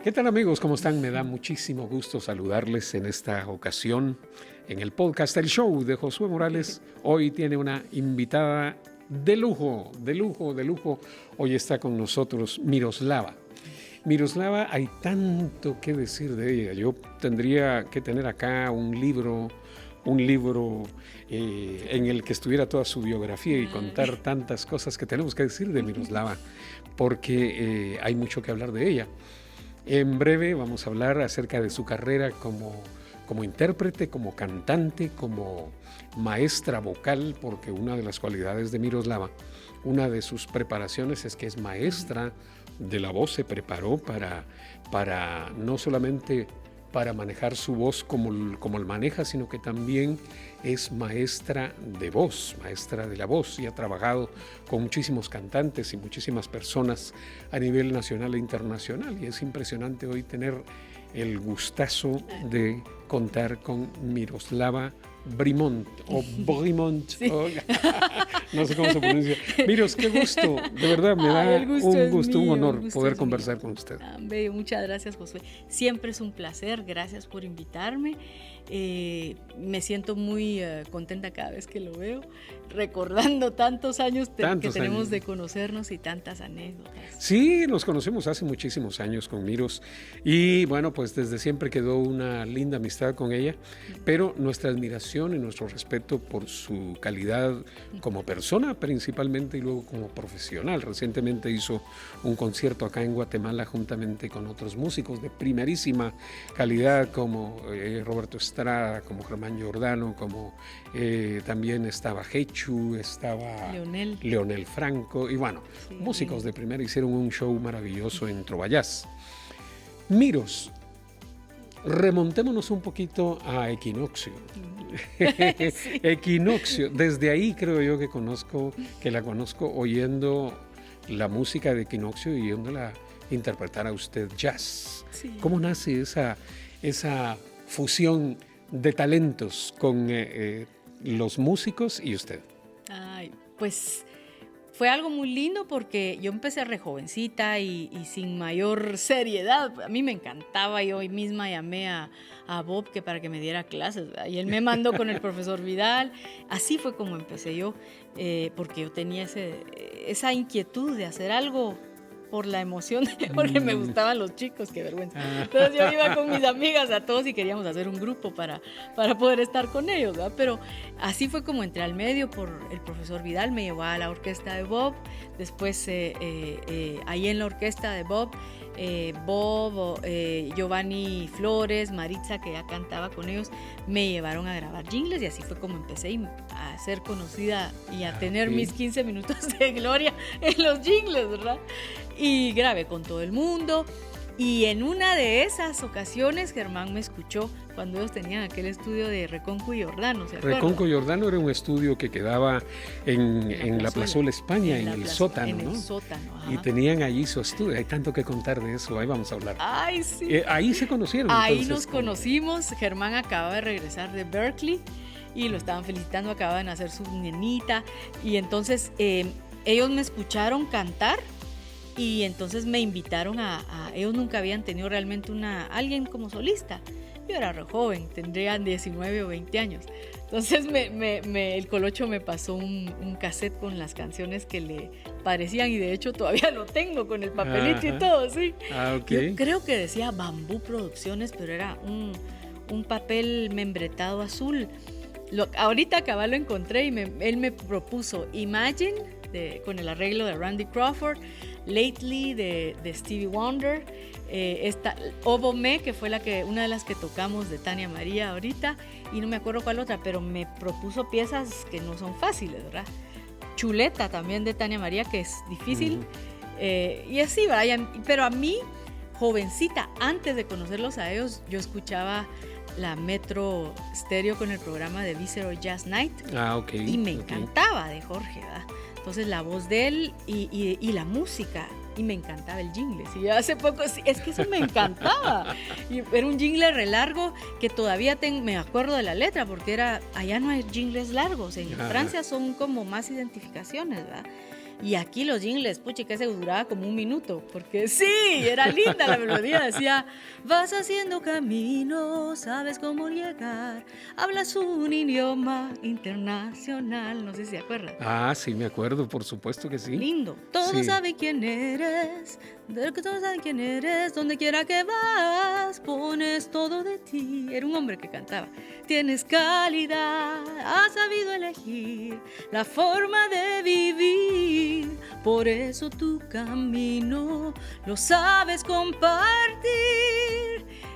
¿Qué tal amigos? ¿Cómo están? Me da muchísimo gusto saludarles en esta ocasión en el podcast El Show de Josué Morales. Hoy tiene una invitada de lujo, de lujo, de lujo. Hoy está con nosotros Miroslava. Miroslava, hay tanto que decir de ella. Yo tendría que tener acá un libro en el que estuviera toda su biografía y contar tantas cosas que tenemos que decir de Miroslava, porque hay mucho que hablar de ella. En breve vamos a hablar acerca de su carrera como intérprete, como cantante, como maestra vocal, porque una de las cualidades de Miroslava, una de sus preparaciones es que es maestra de la voz, se preparó para no solamente para manejar su voz como el maneja, sino que también es maestra de voz, maestra de la voz, y ha trabajado con muchísimos cantantes y muchísimas personas a nivel nacional e internacional, y es impresionante hoy tener el gustazo de contar con Miroslava Brimont o Brimont, sí. No sé cómo se pronuncia. Miros, qué gusto, de verdad me da un gusto, un honor poder conversar con usted. Bello, muchas gracias, Josué. Siempre es un placer, gracias por invitarme. Me siento muy contenta cada vez que lo veo, recordando tantos años que tenemos de conocernos y tantas anécdotas. Sí, nos conocemos hace muchísimos años con Miros y bueno, pues desde siempre quedó una linda amistad con ella, pero nuestra admiración y nuestro respeto por su calidad como persona principalmente y luego como profesional. Recientemente hizo un concierto acá en Guatemala juntamente con otros músicos de primerísima calidad como Roberto Estrada, como Germán Giordano, como también estaba Hechu, estaba Leonel Franco y bueno, sí, músicos de primera, hicieron un show maravilloso en Trovallás. Miros, remontémonos un poquito a Equinoccio. Sí. Equinoccio, desde ahí creo yo que la conozco oyendo la música de Equinoccio y oyéndola interpretar a usted jazz. Sí. ¿Cómo nace esa fusión de talentos con los músicos y usted? Ay, pues fue algo muy lindo porque yo empecé re jovencita y sin mayor seriedad. A mí me encantaba, yo hoy misma llamé a Bob para que me diera clases, ¿verdad? Y él me mandó con el profesor Vidal. Así fue como empecé yo, porque yo tenía esa inquietud de hacer algo por la emoción, porque me gustaban los chicos, qué vergüenza. Entonces yo iba con mis amigas a todos y queríamos hacer un grupo para poder estar con ellos, ¿verdad? Pero así fue como entré al medio por el profesor Vidal, me llevó a la orquesta de Bob, después ahí en la orquesta de Bob, Giovanni Flores, Maritza, que ya cantaba con ellos, me llevaron a grabar jingles y así fue como empecé a ser conocida y a tener mis 15 minutos de gloria en los jingles, ¿verdad? Y grabé con todo el mundo y en una de esas ocasiones Germán me escuchó cuando ellos tenían aquel estudio de Reconco y Giordano, ¿se acuerdan? Reconco y Giordano era un estudio que quedaba en la Plazuela España, en el sótano, ¿no? En el sótano, ajá. Y tenían allí su estudio, hay tanto que contar de eso, ahí vamos a hablar. Ay, sí. Ahí se conocieron. Ahí entonces, nos conocimos, Germán acababa de regresar de Berkeley y lo estaban felicitando, acababa de nacer su nenita y entonces ellos me escucharon cantar. Y entonces me invitaron ellos nunca habían tenido realmente alguien como solista. Yo era re joven, tendrían 19 o 20 años. Entonces el Colocho me pasó un cassette con las canciones que le parecían y de hecho todavía lo tengo con el papelito y todo, sí. Okay. Yo creo que decía Bambú Producciones, pero era un papel membretado azul. Ahorita acá lo encontré y él me propuso Imagine, con el arreglo de Randy Crawford, Lately de Stevie Wonder, Obo Me, que fue una de las que tocamos de Tania María ahorita, y no me acuerdo cuál otra, pero me propuso piezas que no son fáciles, ¿verdad? Chuleta también de Tania María, que es difícil, y así, ¿verdad? Pero a mí, jovencita, antes de conocerlos a ellos, yo escuchaba la Metro Stereo con el programa de Visceral Jazz Night, y me encantaba de Jorge, ¿verdad? Entonces la voz de él y la música, y me encantaba el jingle. Y hace poco, es que eso me encantaba. Y era un jingle re largo que todavía me acuerdo de la letra, porque allá no hay jingles largos, en Francia son como más identificaciones, ¿verdad? Y aquí los jingles, pucha, que se duraba como 1 minuto, porque sí, era linda la melodía, decía, vas haciendo camino, sabes cómo llegar, hablas un idioma internacional, no sé si se acuerdan. Ah, sí, me acuerdo, por supuesto que sí. Lindo, todos Sí. saben quién eres, todos saben quién eres, donde quiera que vas, pones todo de ti. Era un hombre que cantaba, tienes calidad, has sabido elegir la forma de vivir. Por eso tu camino lo sabes compartir.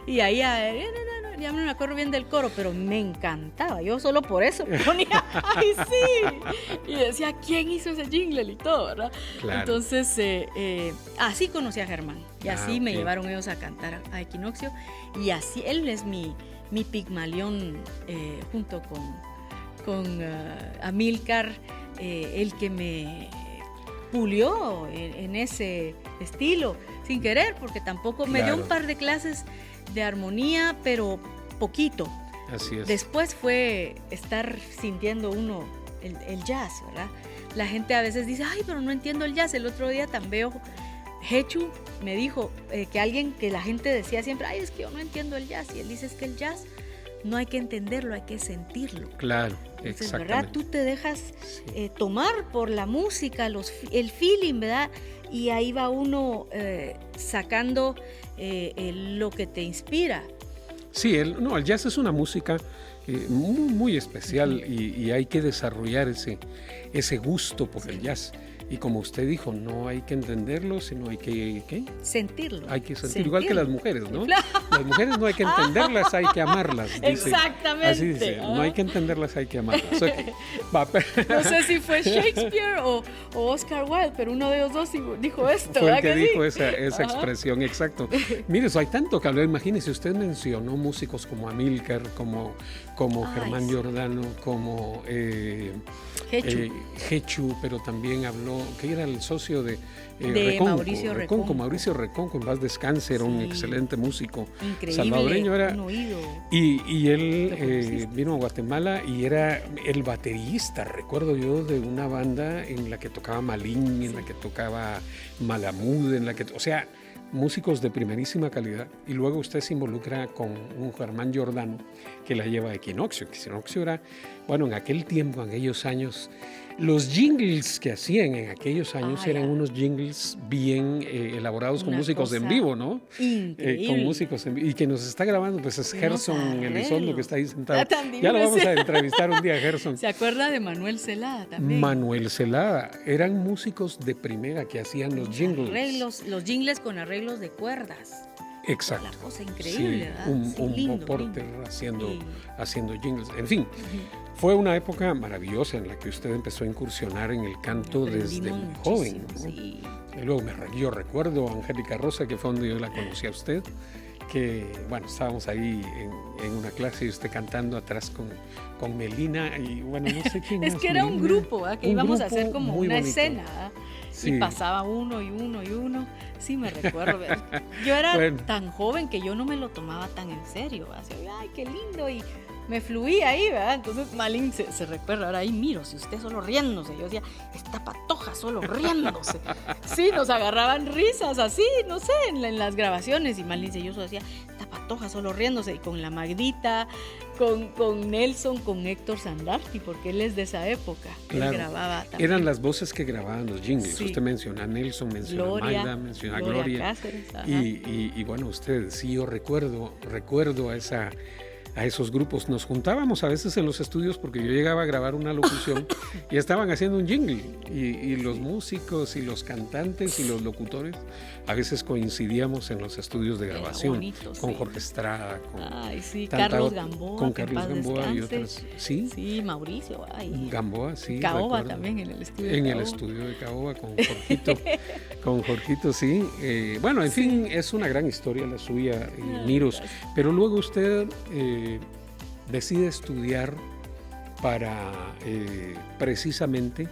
Y ahí ya no me acuerdo bien del coro, pero me encantaba. Yo solo por eso ponía, ¡ay, sí! Y decía, ¿quién hizo ese jingle y todo, verdad? Claro. Entonces, así conocí a Germán. Y así me ok. llevaron ellos a cantar a Equinoccio. Y así, él es mi Pigmalión, junto con Amílcar, el que me pulió en ese estilo, sin querer, porque tampoco me dio Claro. un par de clases de armonía, pero poquito. Así es. Después fue estar sintiendo uno el jazz, ¿verdad? La gente a veces dice, ay, pero no entiendo el jazz. El otro día tan veo, Hechu me dijo que la gente decía siempre, ay, es que yo no entiendo el jazz. Y él dice, es que el jazz no hay que entenderlo, hay que sentirlo. Claro, Entonces, exactamente. ¿verdad? Tú te dejas Sí. tomar por la música, el feeling, ¿verdad? Y ahí va uno sacando lo que te inspira. Sí, el jazz es una música muy, muy especial y hay que desarrollar ese gusto por el jazz. Y como usted dijo, no hay que entenderlo, sino hay que, ¿qué? Sentirlo. Hay que sentir, igual que las mujeres, ¿no? Claro. Las mujeres no hay que entenderlas, hay que amarlas. Dice. Exactamente. Así dice, no hay que entenderlas, hay que amarlas. Okay. Va, No sé si fue Shakespeare o Oscar Wilde, pero uno de ellos dos dijo esto. Fue el ¿verdad que sí? dijo esa expresión, exacto. Mire, hay tanto que hablar. Imagínese, usted mencionó músicos como Amílcar, como Germán sí. Giordano, como Hechu, pero también habló, que era el socio de Mauricio Reconco. Mauricio Reconco, en paz descanse, era un excelente músico Increíble, salvadoreño. un oído. Y él vino a Guatemala y era el baterista, recuerdo yo, de una banda en la que tocaba Malín, en la que tocaba Malamud, o sea, músicos de primerísima calidad. Y luego usted se involucra con un Germán Giordano que la lleva a Equinoccio. Equinoccio era, bueno, en aquel tiempo, en aquellos años, los jingles que hacían en aquellos años eran unos jingles bien elaborados con músicos en vivo, ¿no? Increíble. Con músicos en vivo. Y que nos está grabando, pues es Gerson Elizondo, que está ahí sentado. También Ya lo vamos a entrevistar un día, Gerson. ¿Se acuerda de Manuel Celada también? Manuel Celada. Eran músicos de primera que hacían los jingles. Los jingles con arreglos de cuerdas. Exacto. La cosa increíble, sí, ¿verdad? Un lindo, Bob Porter lindo. haciendo jingles. En fin, fue una época maravillosa en la que usted empezó a incursionar en el canto desde muy joven, ¿no? Sí. Y luego yo recuerdo a Angélica Rosa, que fue donde yo la conocí a usted, que bueno, estábamos ahí en una clase y usted cantando atrás con Melina y bueno, no sé quién Es más, que era Melina. un grupo, ¿verdad? Que íbamos a hacer como muy una bonito. escena, ¿verdad? Sí. Y pasaba uno y uno y uno. Sí, me recuerdo. ¿verdad? Yo era tan joven que yo no me lo tomaba tan en serio. Así, ay, qué lindo. Y me fluía ahí, ¿verdad? Entonces Malín se recuerda, ahora ahí miro, si usted solo riéndose. Yo decía, esta patoja solo riéndose. Sí, nos agarraban risas así, no sé, en las grabaciones. Y Malín dice, yo solo decía, esta patoja solo riéndose. Y con la Magdita, con Nelson, con Héctor Sandarti, porque él es de esa época. Claro. Él grababa también. Eran las voces que grababan los jingles. Sí. Usted menciona a Nelson, menciona a Magda, menciona a Gloria. Cáceres, ajá. Y bueno, usted, sí, yo recuerdo a esos grupos. Nos juntábamos a veces en los estudios porque yo llegaba a grabar una locución y estaban haciendo un jingle. Y los músicos y los cantantes y los locutores a veces coincidíamos en los estudios de grabación. Bonito, con sí. Jorge Estrada, Ay, sí, Carlos Gamboa. con que en Carlos paz Gamboa y descanse. otros. Sí, Sí, Mauricio. Ay. Gamboa, sí. Caoba recuerdo. también en el estudio. En de el Caoba. estudio de Caoba con Jorgito. Con Jorgito, sí. Bueno, en fin, es una gran historia la suya, Miros. Pero luego usted decide estudiar para precisamente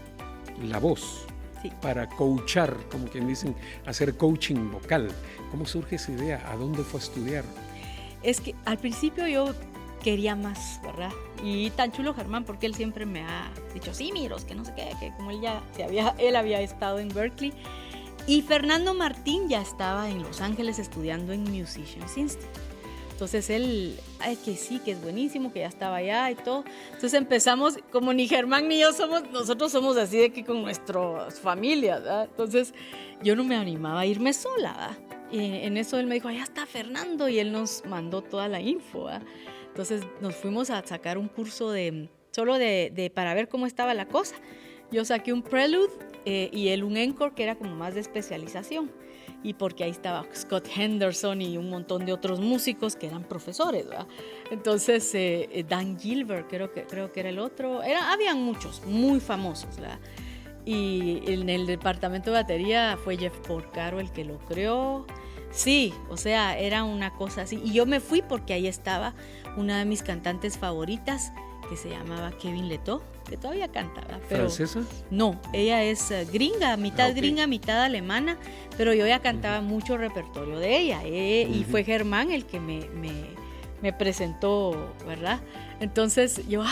la voz, Sí. para coachar, como quien dicen, hacer coaching vocal. ¿Cómo surge esa idea? ¿A dónde fue a estudiar? Es que al principio yo quería más, ¿verdad? Y tan chulo Germán, porque él siempre me ha dicho, sí, Miros, que no sé qué, que como él había estado en Berklee. Y Fernando Martín ya estaba en Los Ángeles estudiando en Musicians Institute. Entonces él, que sí, que es buenísimo, que ya estaba allá y todo. Entonces empezamos, como ni Germán ni yo nosotros somos así de que con nuestras familias, ¿verdad? Entonces yo no me animaba a irme sola, ¿verdad? Y en eso él me dijo, allá está Fernando, y él nos mandó toda la info, ¿verdad? Entonces nos fuimos a sacar un curso solo para ver cómo estaba la cosa. Yo saqué un prelude y él un encore, que era como más de especialización. Y porque ahí estaba Scott Henderson y un montón de otros músicos que eran profesores, ¿verdad? Entonces Dan Gilbert creo que era el otro. Habían muchos muy famosos, ¿verdad? Y en el departamento de batería fue Jeff Porcaro el que lo creó. Sí, o sea, era una cosa así. Y yo me fui porque ahí estaba una de mis cantantes favoritas, que se llamaba Kevin Leto, que todavía canta, ¿verdad? Pero ¿francesa? No, ella es gringa, mitad gringa, mitad alemana, pero yo ya cantaba mucho repertorio de ella, y fue Germán el que me presentó, ¿verdad? Entonces yo,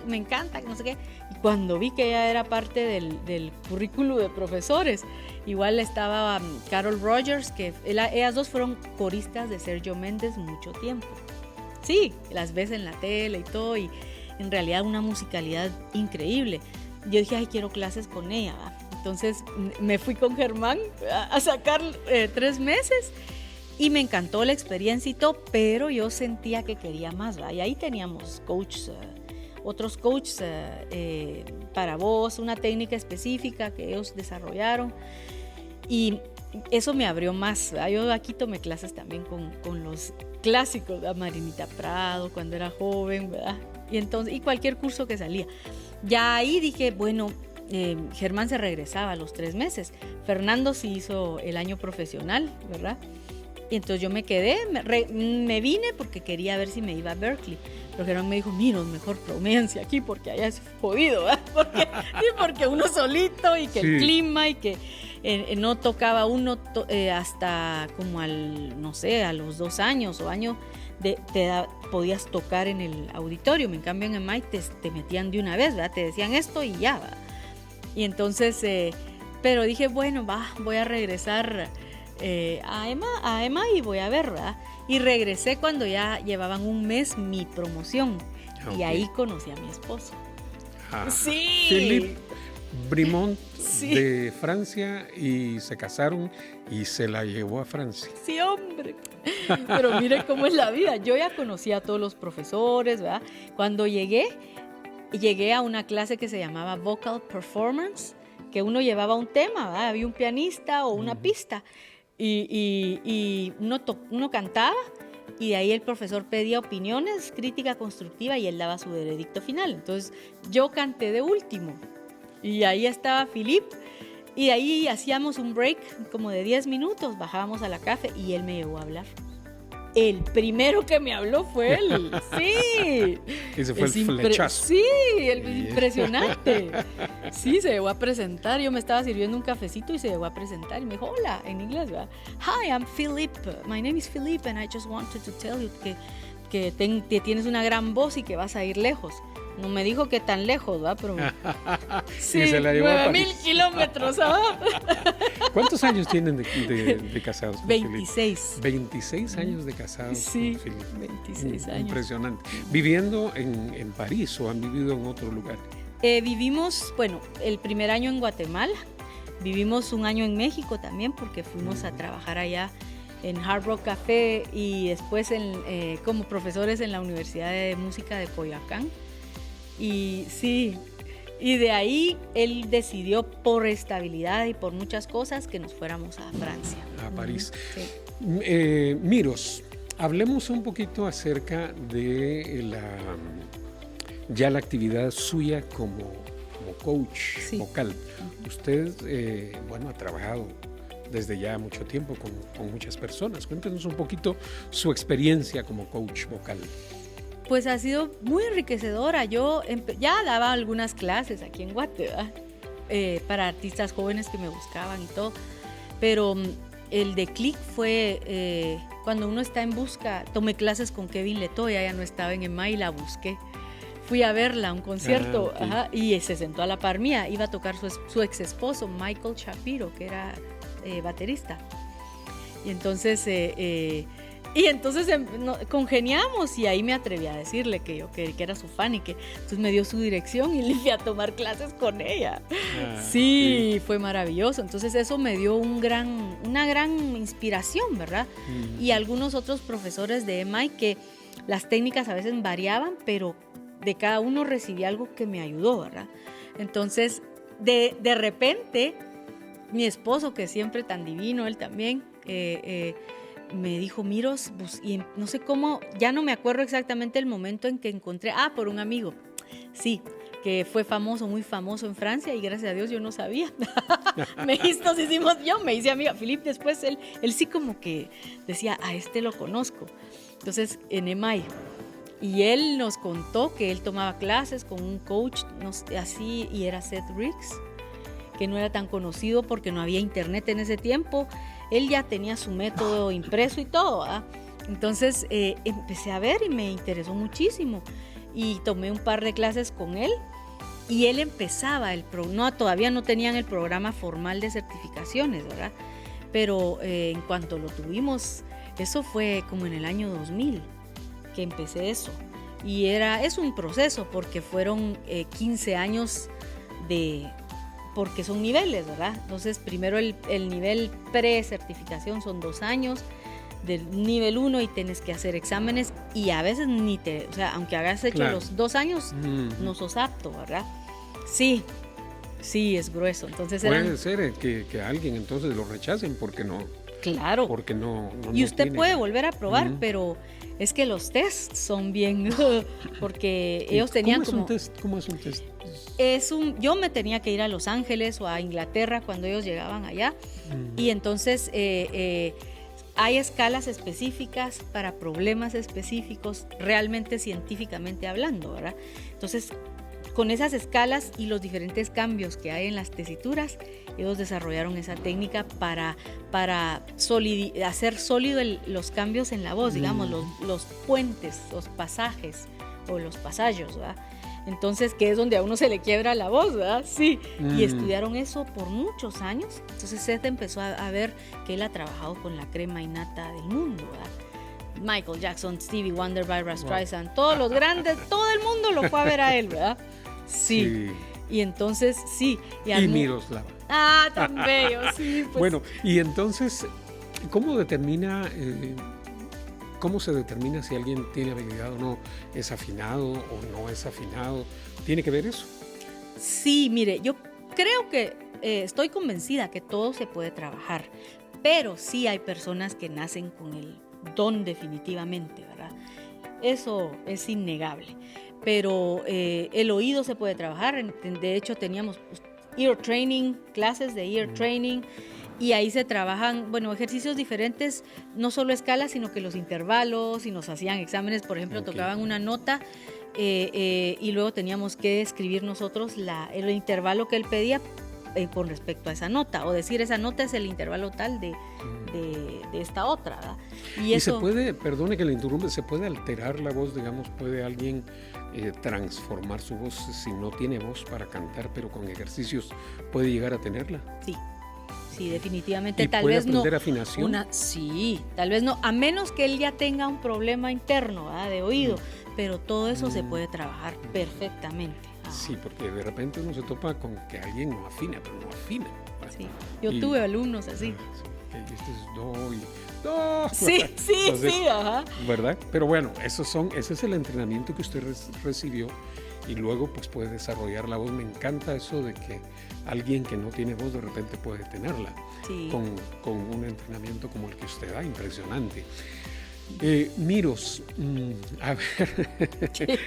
me encanta, no sé qué, y cuando vi que ella era parte del currículo de profesores, igual estaba Carol Rogers, que ellas dos fueron coristas de Sergio Méndez mucho tiempo. Sí, las ves en la tele y todo, y en realidad una musicalidad increíble. Yo dije, quiero clases con ella, ¿va? Entonces me fui con Germán a sacar 3 meses y me encantó la experiencia y todo, pero yo sentía que quería más, ¿va? Y ahí teníamos otros coaches para voz, una técnica específica que ellos desarrollaron, y eso me abrió más, ¿va? Yo aquí tomé clases también con los clásicos, ¿verdad? Marinita Prado cuando era joven, ¿verdad? Y cualquier curso que salía. Ya ahí dije, bueno, Germán se regresaba a los 3 meses. Fernando sí hizo el año profesional, ¿verdad? Y entonces yo me quedé, me vine porque quería ver si me iba a Berklee. Pero Germán me dijo, mira, mejor promédense aquí porque allá es jodido, ¿verdad? Porque uno solito, y que el clima, y que no tocaba uno hasta como a los 2 años o año, podías tocar en el auditorio. En cambio en EMI te metían de una vez, ¿verdad? Te decían esto y ya, ¿verdad? Y entonces, pero dije, bueno, voy a regresar a EMI y voy a ver, ¿verdad? Y regresé cuando ya llevaban 1 mes mi promoción. Y ahí conocí a mi esposo. Sí. Philippe Brimont, sí, de Francia, y se casaron y se la llevó a Francia. Sí, hombre. Pero mire cómo es la vida. Yo ya conocía a todos los profesores, ¿verdad? Cuando llegué a una clase que se llamaba Vocal Performance, que uno llevaba un tema, ¿verdad? Había un pianista o una pista, y uno cantaba, y de ahí el profesor pedía opiniones, crítica constructiva, y él daba su veredicto final. Entonces yo canté de último, y ahí estaba Philippe, y de ahí hacíamos un break como de 10 minutos, bajábamos a la café y él me llevó a hablar. El primero que me habló fue él, sí. Ese fue el flechazo. Sí, impresionante. Sí, se llegó a presentar. Yo me estaba sirviendo un cafecito y se llegó a presentar. Y me dijo, hola, en inglés, ¿verdad? Hi, I'm Philippe. My name is Philippe and I just wanted to tell you que tienes una gran voz y que vas a ir lejos. No me dijo que tan lejos, ¿verdad? Pero sí, 9,000 kilómetros, ¿sabes? ¿Cuántos años tienen de casados? 26. 26 años de casados. Sí, 26 años. Impresionante. ¿Viviendo en París o han vivido en otro lugar? Vivimos, el primer año en Guatemala. Vivimos 1 año en México también porque fuimos a trabajar allá en Hard Rock Café, y después como profesores en la Universidad de Música de Coyoacán. Y sí, y de ahí él decidió, por estabilidad y por muchas cosas, que nos fuéramos a Francia. A París. Sí. Miros, hablemos un poquito acerca de la actividad suya como coach vocal. Usted, ha trabajado desde ya mucho tiempo con muchas personas. Cuéntenos un poquito su experiencia como coach vocal. Pues ha sido muy enriquecedora. Yo ya daba algunas clases aquí en Guatemala para artistas jóvenes que me buscaban y todo, pero el de clic fue cuando uno está en busca. Tomé clases con Kevin Leto, ya no estaba en EMA y la busqué. Fui a verla a un concierto, okay. ajá, y se sentó a la par mía. Iba a tocar su ex esposo, Michael Shapiro, que era baterista. Y entonces, congeniamos, y ahí me atreví a decirle que era su fan y que entonces me dio su dirección y le fui a tomar clases con ella. Sí, fue maravilloso. Entonces eso me dio una gran inspiración, ¿verdad? Y algunos otros profesores de EMI que las técnicas a veces variaban, pero de cada uno recibí algo que me ayudó, ¿verdad? Entonces, de repente, mi esposo, que siempre tan divino, él también, me dijo, Miros, y no sé cómo, ya no me acuerdo exactamente el momento en que encontré, por un amigo, sí, que fue famoso, muy famoso en Francia, y gracias a Dios yo no sabía. Me hice amiga. Philippe después, él sí como que decía, a este lo conozco. Entonces, en EMI. Y él nos contó que él tomaba clases con un coach así, y era Seth Riggs, que no era tan conocido porque no había internet en ese tiempo. Él ya tenía su método impreso y todo, ¿eh? Entonces empecé a ver y me interesó muchísimo. Y tomé un par de clases con él. Y él empezaba todavía no tenían el programa formal de certificaciones, ¿verdad? Pero en cuanto lo tuvimos, eso fue como en el año 2000. Que empecé eso, y es un proceso porque fueron 15 años porque son niveles, ¿verdad? Entonces primero el nivel pre-certificación son 2 años, del nivel 1, y tienes que hacer exámenes, y a veces aunque hagas hecho los 2 años, no sos apto, ¿verdad? Sí, es grueso. Entonces puede ser que alguien entonces lo rechacen porque no. Claro. Porque no y usted tiene puede volver a probar, pero es que los tests son bien, porque ellos tenían ¿Cómo es un test? Yo me tenía que ir a Los Ángeles o a Inglaterra cuando ellos llegaban allá, y entonces hay escalas específicas para problemas específicos, realmente científicamente hablando, ¿verdad? Entonces, con esas escalas y los diferentes cambios que hay en las tesituras, ellos desarrollaron esa técnica para hacer sólido los cambios en la voz, digamos, los puentes, los pasajes o los pasallos, ¿verdad? Entonces, que es donde a uno se le quiebra la voz, ¿verdad? Sí, y estudiaron eso por muchos años. Entonces Seth empezó a ver que él ha trabajado con la crema innata del mundo, ¿verdad? Michael Jackson, Stevie Wonder, Barbra Streisand, todos los grandes, todo el mundo lo fue a ver a él, ¿verdad? Sí. Y entonces, sí. Y Miroslava. Tan bello, sí. Pues. Bueno, y entonces, ¿cómo se determina si alguien tiene habilidad o no? ¿Es afinado o no es afinado? ¿Tiene que ver eso? Sí, mire, yo creo que estoy convencida que todo se puede trabajar, pero sí hay personas que nacen con el don definitivamente, ¿verdad? Eso es innegable. Pero el oído se puede trabajar. De hecho, teníamos ear training, clases de ear training, y ahí se trabajan, ejercicios diferentes, no solo escalas, sino que los intervalos, y nos hacían exámenes, por ejemplo, tocaban una nota y luego teníamos que escribir nosotros el intervalo que él pedía con respecto a esa nota, o decir esa nota es el intervalo tal de esta otra, ¿verdad? Y eso, se puede, perdone que le interrumpa, se puede alterar la voz, digamos, puede alguien transformar su voz si no tiene voz para cantar, pero con ejercicios puede llegar a tenerla. Sí, definitivamente. ¿Y tal puede vez aprender no afinación? Sí, tal vez no, a menos que él ya tenga un problema interno, ¿verdad? De oído, pero todo eso se puede trabajar perfectamente. Sí, porque de repente uno se topa con que alguien no afina, pero no afina. Sí, yo tuve alumnos así. Este es do y do. Sí, Entonces, ajá. ¿verdad? Pero bueno, ese es el entrenamiento que usted recibió, y luego pues puede desarrollar la voz. Me encanta eso de que alguien que no tiene voz de repente puede tenerla, con un entrenamiento como el que usted da, impresionante. Miros, a ver,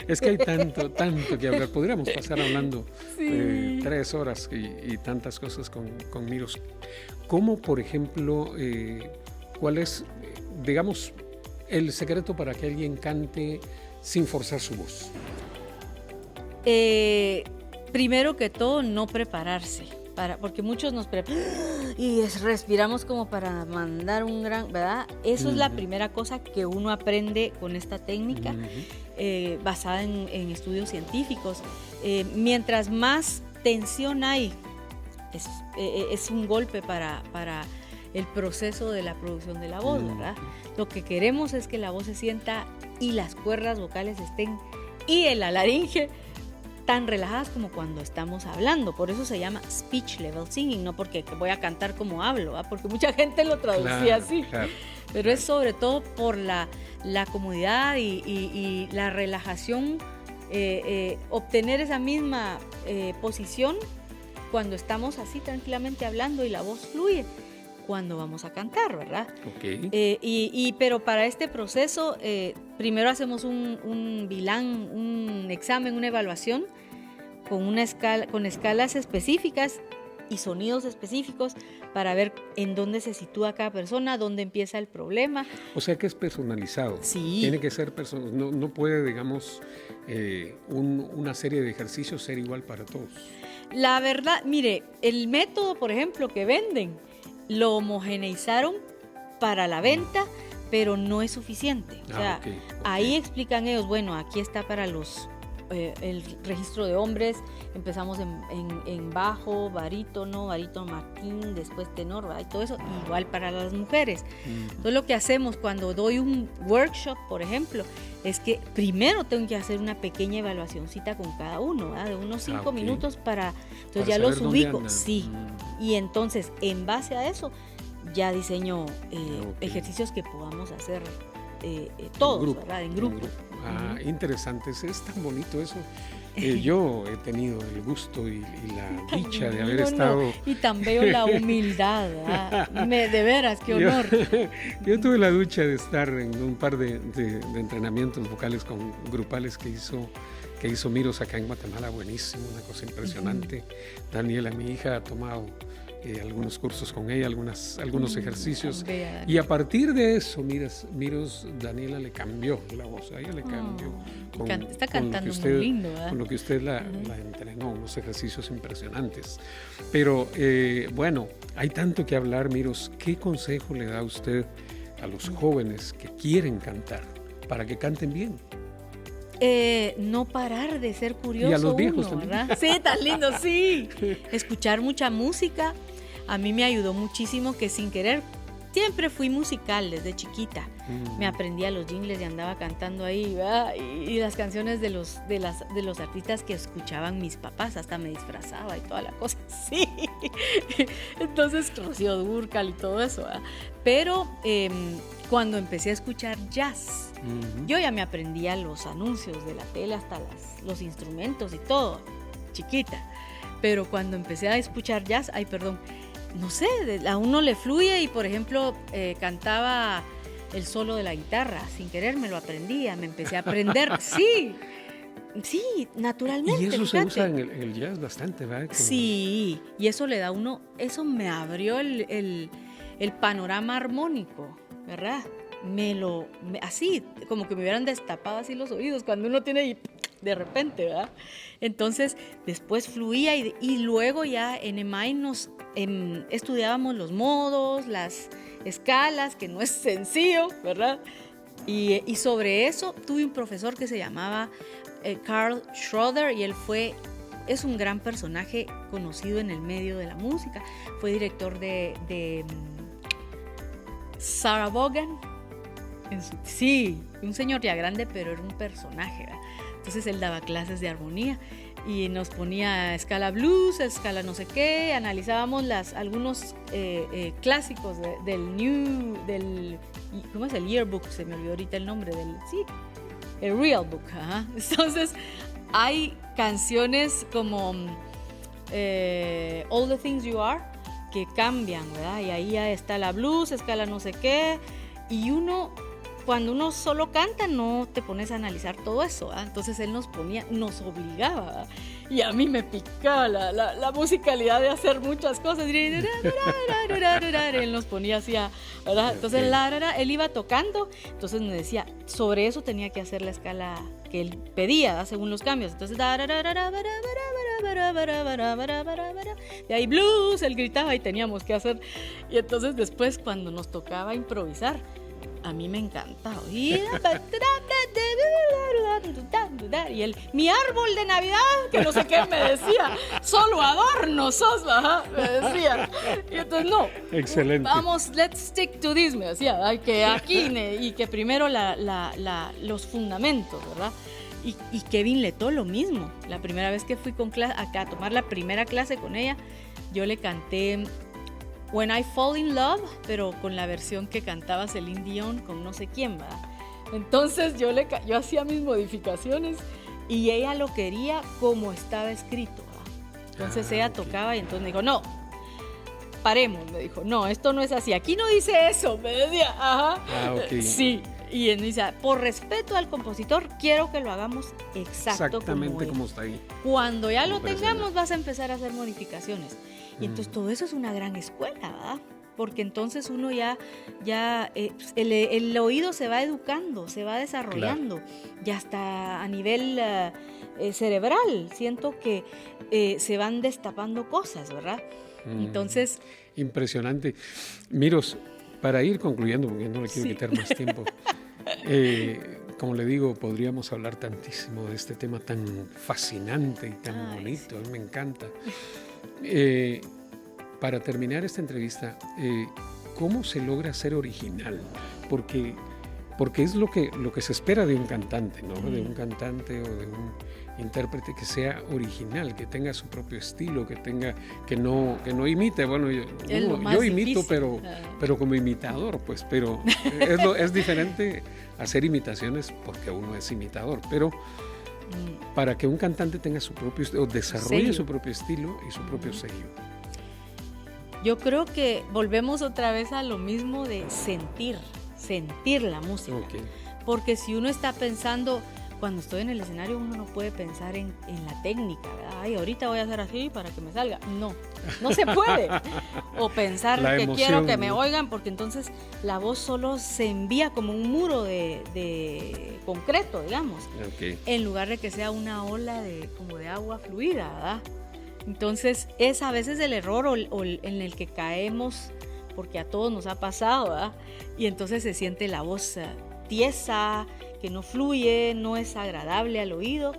es que hay tanto que hablar. Podríamos pasar hablando 3 horas y tantas cosas con Miros. ¿Cómo, por ejemplo, cuál es, digamos, el secreto para que alguien cante sin forzar su voz? Primero que todo, no prepararse. porque muchos nos y respiramos como para mandar un gran, ¿verdad? Eso es la primera cosa que uno aprende con esta técnica, basada en estudios científicos. Mientras más tensión hay, es un golpe para el proceso de la producción de la voz, ¿verdad? Lo que queremos es que la voz se sienta y las cuerdas vocales estén y la laringe tan relajadas como cuando estamos hablando. Por eso se llama speech level singing, no porque voy a cantar como hablo, ¿verdad? Porque mucha gente lo traducía así. Pero es sobre todo por la comodidad y la relajación, obtener esa misma posición cuando estamos así tranquilamente hablando y la voz fluye cuando vamos a cantar, ¿verdad? Pero para este proceso, primero hacemos un bilán, un examen, una evaluación con escalas específicas y sonidos específicos para ver en dónde se sitúa cada persona, dónde empieza el problema. O sea que es personalizado. Sí. Tiene que ser personalizado. No puede, digamos, una serie de ejercicios ser igual para todos. La verdad, mire, el método, por ejemplo, que venden, lo homogeneizaron para la venta, pero no es suficiente. O sea, ahí explican ellos, bueno, aquí está para el registro de hombres, empezamos en bajo, barítono martín, después tenor, ¿verdad? Y todo eso, igual para las mujeres. Entonces lo que hacemos cuando doy un workshop, por ejemplo, es que primero tengo que hacer una pequeña evaluacioncita con cada uno, ¿verdad? De unos 5 minutos entonces ya los ubico, sí. Y entonces, en base a eso, ya diseño ejercicios que podamos hacer todos, ¿verdad? En grupo. Interesante, es tan bonito eso. Yo he tenido el gusto y la dicha de haber estado... Y tan veo la humildad, de veras, qué honor. Yo tuve la dicha de estar en un par de entrenamientos vocales grupales que hizo Miros acá en Guatemala, buenísimo, una cosa impresionante. Daniela, mi hija, ha tomado algunos cursos con ella, algunos ejercicios, y a partir de eso, Miros, Daniela le cambió la voz, a ella le cambió. Está cantando muy lindo, ¿verdad? Con lo que usted la entrenó, unos ejercicios impresionantes. Pero bueno, hay tanto que hablar, Miros. ¿Qué consejo le da usted a los jóvenes que quieren cantar para que canten bien? No parar de ser curioso. Y a los viejos también, ¿verdad? Sí, tan lindo, sí. Escuchar mucha música. A mí me ayudó muchísimo, que sin querer siempre fui musical desde chiquita. Me aprendía los jingles y andaba cantando ahí, ¿verdad? Y las canciones de los artistas que escuchaban mis papás, hasta me disfrazaba y toda la cosa, sí. Entonces, Rocío Dúrcal y todo eso, ¿verdad? Pero cuando empecé a escuchar jazz, yo ya me aprendía los anuncios de la tele, hasta los instrumentos y todo, chiquita. Pero cuando empecé a escuchar jazz, no sé, a uno le fluye y, por ejemplo, cantaba el solo de la guitarra, sin querer me lo aprendía, me empecé a aprender, sí, naturalmente. Y eso se usa en el jazz bastante, ¿verdad? Sí, y eso le da a uno, eso me abrió el panorama armónico, ¿verdad? Así, como que me hubieran destapado así los oídos cuando uno tiene de repente, ¿verdad? Entonces, después fluía y luego ya en EMAI estudiábamos los modos, las escalas, que no es sencillo, ¿verdad? Y sobre eso tuve un profesor que se llamaba Carl Schroeder, y él es un gran personaje conocido en el medio de la música. Fue director de Sarah Vaughan. Sí, un señor ya grande, pero era un personaje, ¿verdad? Entonces él daba clases de armonía y nos ponía escala blues, escala no sé qué, analizábamos algunos clásicos del ¿cómo es? El yearbook, se me olvidó ahorita el nombre el real book, ajá. Entonces hay canciones como All the Things You Are, que cambian, ¿verdad? Y ahí ya está la blues, escala no sé qué, y cuando uno solo canta no te pones a analizar todo eso, ¿verdad? Entonces él nos obligaba, ¿verdad? Y a mí me picaba la musicalidad de hacer muchas cosas, y él nos ponía así a ¿verdad? Entonces, Okay. él iba tocando, entonces me decía, sobre eso tenía que hacer la escala que él pedía, ¿verdad? Según los cambios. Entonces, de ahí blues, él gritaba y teníamos que hacer. Y entonces después, cuando nos tocaba improvisar, a mí me encantaba. Y él, mi árbol de Navidad, que no sé qué me decía, solo adorno sos, ajá, me decía. Y entonces, no. Excelente. Vamos, let's stick to this, me decía. Hay que aquí, y que primero los fundamentos, ¿verdad? Y Kevin Letó lo mismo. La primera vez que fui acá a tomar la primera clase con ella, yo le canté When I Fall in Love, pero con la versión que cantaba Celine Dion con no sé quién, ¿verdad? Entonces yo hacía mis modificaciones y ella lo quería como estaba escrito, ¿verdad? Entonces ella tocaba y entonces me dijo, no, paremos, me dijo, no, esto no es así, aquí no dice eso, me decía, ajá, Okay. sí. Y él me dice, por respeto al compositor, quiero que lo hagamos exactamente como está ahí. Cuando ya lo tengamos, vas a empezar a hacer modificaciones. Y entonces todo eso es una gran escuela, ¿verdad? Porque entonces uno el oído se va educando, se va desarrollando, claro. Ya hasta a nivel cerebral, siento que se van destapando cosas, ¿verdad? Entonces... Impresionante. Miros, para ir concluyendo, porque no le quiero quitar más tiempo, como le digo, podríamos hablar tantísimo de este tema tan fascinante y tan bonito, a mí me encanta. Para terminar esta entrevista, ¿cómo se logra ser original? Porque es lo que se espera de un cantante, ¿no? De un cantante o de un intérprete que sea original, que tenga su propio estilo, que no imite. Bueno, yo imito, pero como imitador, pues, pero es diferente hacer imitaciones porque uno es imitador, pero para que un cantante tenga su propio estilo, desarrolle su propio estilo y su propio sello. Yo creo que volvemos otra vez a lo mismo de sentir la música. Okay. Porque si uno está pensando, cuando estoy en el escenario, uno no puede pensar en la técnica, ¿verdad? Ay, ahorita voy a hacer así para que me salga. No se puede. O pensar que emoción, quiero que me oigan, porque entonces la voz solo se envía como un muro de concreto, digamos. Okay. En lugar de que sea una ola como de agua fluida, ¿verdad? Entonces es a veces el error o en el que caemos, porque a todos nos ha pasado, ¿verdad? Y entonces se siente la voz tiesa, que no fluye, no es agradable al oído.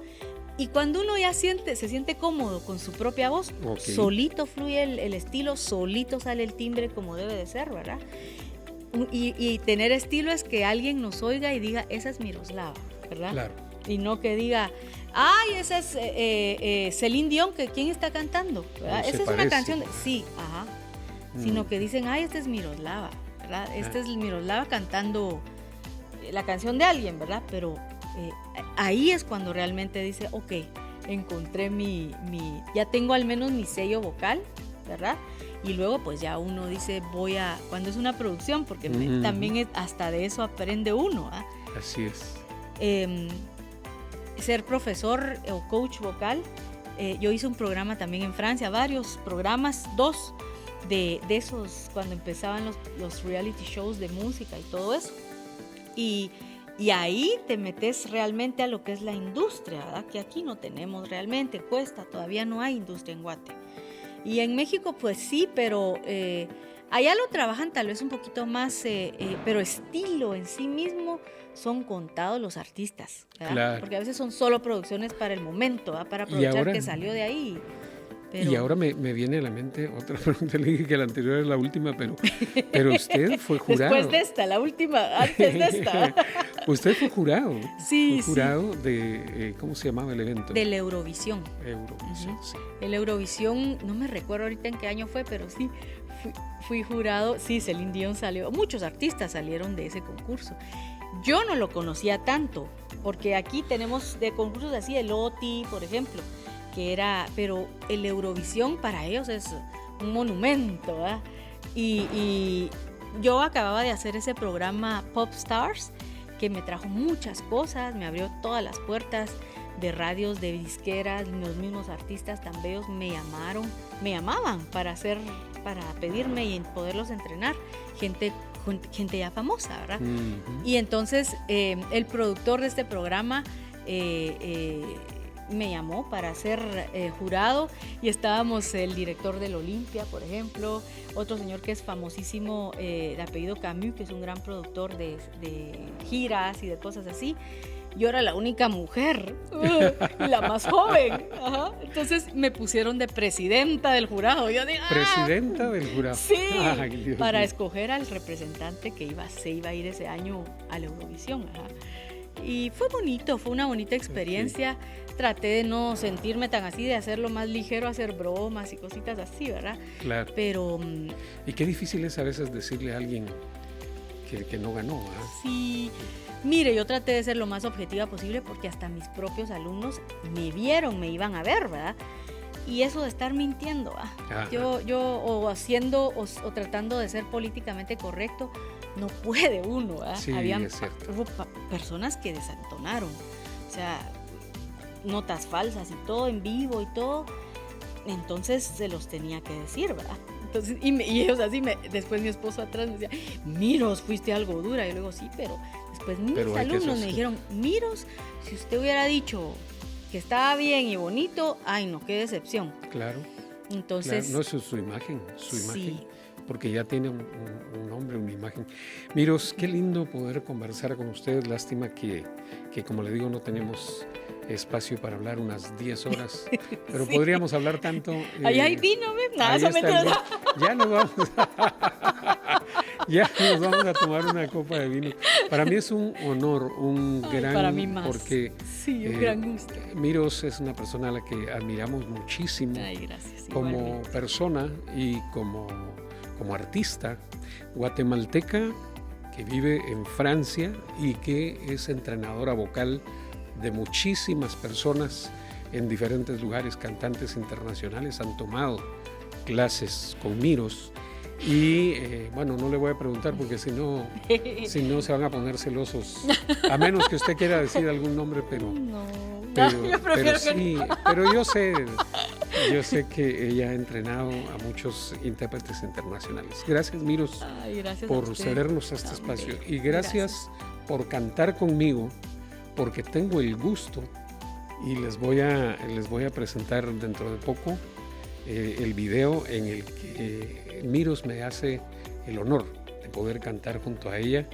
Y cuando uno ya se siente cómodo con su propia voz, okay, solito fluye el estilo, solito sale el timbre como debe de ser, ¿verdad? Y tener estilo es que alguien nos oiga y diga, esa es Miroslava, ¿verdad? Claro. Y no que diga, ay, esa es Celine Dion, ¿quién está cantando? ¿Verdad? Esa es una canción, sí, ajá. Sino que dicen, ay, esta es Miroslava, ¿verdad? Esta es Miroslava cantando la canción de alguien, ¿verdad? Pero ahí es cuando realmente dice, ok, encontré ya tengo al menos mi sello vocal, ¿verdad? Y luego pues ya uno dice, cuando es una producción, porque también hasta de eso aprende uno, ¿verdad? Así es. Ser profesor o coach vocal, yo hice un programa también en Francia, varios programas, 2 de esos cuando empezaban los reality shows de música y todo eso. Y ahí te metes realmente a lo que es la industria, ¿verdad? Que aquí no tenemos realmente, todavía no hay industria en Guate. Y en México pues sí, pero allá lo trabajan tal vez un poquito más, pero estilo en sí mismo son contados los artistas, ¿verdad? Claro. Porque a veces son solo producciones para el momento, ¿verdad? Para aprovechar que salió de ahí. Y ahora me viene a la mente otra pregunta, le dije que la anterior era la última, pero usted fue jurado. Después de esta, la última, antes de esta. Usted fue jurado. Sí, fue jurado de, ¿cómo se llamaba el evento? Del Eurovisión. Sí. El Eurovisión, no me recuerdo ahorita en qué año fue, pero sí, fui jurado. Sí, Celine Dion salió, muchos artistas salieron de ese concurso. Yo no lo conocía tanto, porque aquí tenemos de concursos así, el OTI, por ejemplo, pero el Eurovisión para ellos es un monumento, ¿verdad? Y yo acababa de hacer ese programa Pop Stars, que me trajo muchas cosas, me abrió todas las puertas de radios, de disqueras, los mismos artistas tan bellos me llamaban para pedirme y poderlos entrenar, gente gente ya famosa, ¿verdad? Uh-huh. Y entonces el productor de este programa me llamó para ser jurado, y estábamos el director del Olimpia, por ejemplo, otro señor que es famosísimo, de apellido Camus, que es un gran productor de giras y de cosas así. Yo era la única mujer, la más joven. Ajá. Entonces me pusieron de presidenta del jurado. Yo dije, ¿presidenta del jurado? Sí, Ay, para escoger al representante que se iba a ir ese año a la Eurovisión. Ajá. Y fue bonito, fue una bonita experiencia. Okay. Traté de no sentirme tan así, de hacerlo más ligero, hacer bromas y cositas así, ¿verdad? Claro. Pero... Y qué difícil es a veces decirle a alguien que no ganó, ¿verdad? Sí. Mire, yo traté de ser lo más objetiva posible, porque hasta mis propios alumnos me vieron, me iban a ver, ¿verdad? Y eso de estar mintiendo, yo haciendo o tratando de ser políticamente correcto, no puede uno, ¿verdad? Sí, Habían es cierto. personas que desentonaron, o sea, notas falsas y todo en vivo y todo, entonces se los tenía que decir, ¿verdad? Entonces, y ellos así, después mi esposo atrás me decía, Miros, fuiste algo dura. Y luego sí, pero después mis alumnos me dijeron, Miros, si usted hubiera dicho que estaba bien y bonito, ay no, qué decepción. Claro. Entonces, claro. No, eso es su imagen, sí. Porque ya tiene un nombre, una imagen. Miros, qué lindo poder conversar con ustedes. Lástima que como le digo, no tenemos espacio para hablar unas 10 horas, pero sí. Podríamos hablar tanto. Ahí hay vino, nada, ya nos vamos a tomar una copa de vino. Para mí es un honor, gran, para mí más. Porque sí, un gran gusto. Miros es una persona a la que admiramos muchísimo. Ay, gracias. Como Igualmente. Persona y como artista guatemalteca que vive en Francia y que es entrenadora vocal de muchísimas personas en diferentes lugares. Cantantes internacionales han tomado clases con Miros y bueno, no le voy a preguntar porque si no se van a poner celosos, a menos que usted quiera decir algún nombre, pero sí, pero yo sé que ella ha entrenado a muchos intérpretes internacionales. Gracias, Miros. Ay, gracias por cedernos a este espacio, y gracias por cantar conmigo, porque tengo el gusto, y les voy a presentar dentro de poco el video en el que Miros me hace el honor de poder cantar junto a ella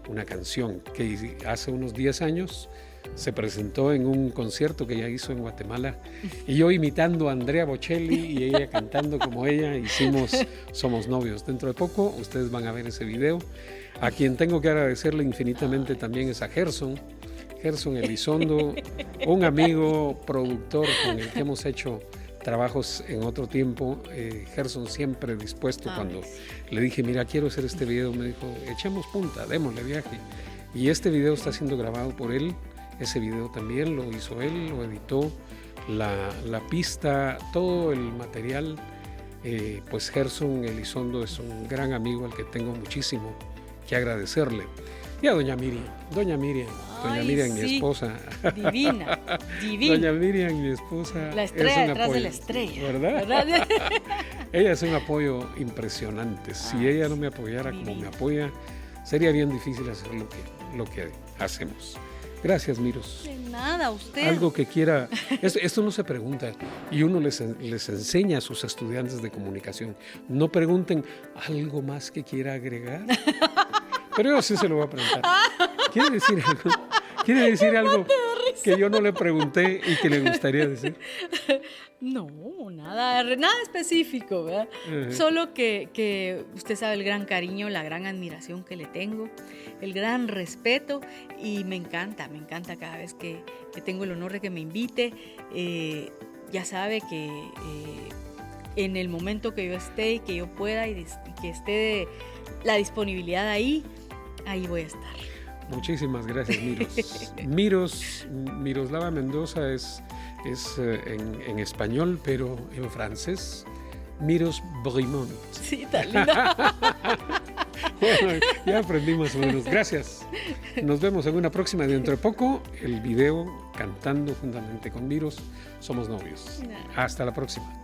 una canción que hace unos 10 años se presentó en un concierto que ella hizo en Guatemala, y yo imitando a Andrea Bocelli y ella cantando como ella, hicimos Somos Novios. Dentro de poco ustedes van a ver ese video. A quien tengo que agradecerle infinitamente también es a Gerson Elizondo, un amigo productor con el que hemos hecho trabajos en otro tiempo. Gerson siempre dispuesto. Cuando le dije, mira, quiero hacer este video, me dijo, echemos punta, démosle viaje. Y este video está siendo grabado por él. Ese video también lo hizo él, lo editó, la pista, todo el material. Pues Gerson Elizondo es un gran amigo al que tengo muchísimo que agradecerle. Y a doña Miriam, sí, mi esposa. Divina. Doña Miriam, mi esposa. La estrella es detrás apoyo, de la estrella. ¿Verdad? Ella es un apoyo impresionante. Si ella no me apoyara divina, como me apoya, sería bien difícil hacer lo que hacemos. Gracias, Miros. De nada, usted. Algo que quiera. Esto no se pregunta, y uno les enseña a sus estudiantes de comunicación. No pregunten algo más que quiera agregar. Pero yo sí se lo voy a preguntar. ¿Quiere decir algo que yo no le pregunté y que le gustaría decir? No, nada específico, ¿verdad? Uh-huh. Solo que usted sabe el gran cariño, la gran admiración que le tengo, el gran respeto, y me encanta cada vez que tengo el honor de que me invite. Ya sabe que en el momento que yo esté y que yo pueda y que esté la disponibilidad ahí voy a estar. Muchísimas gracias, Miros. Miroslava Mendoza es en español, pero en francés, Miros Brimont. Sí, tan linda. Bueno, ya aprendí más o menos. Gracias. Nos vemos en una próxima. Dentro de poco, el video cantando juntamente con Miros, Somos Novios. Hasta la próxima.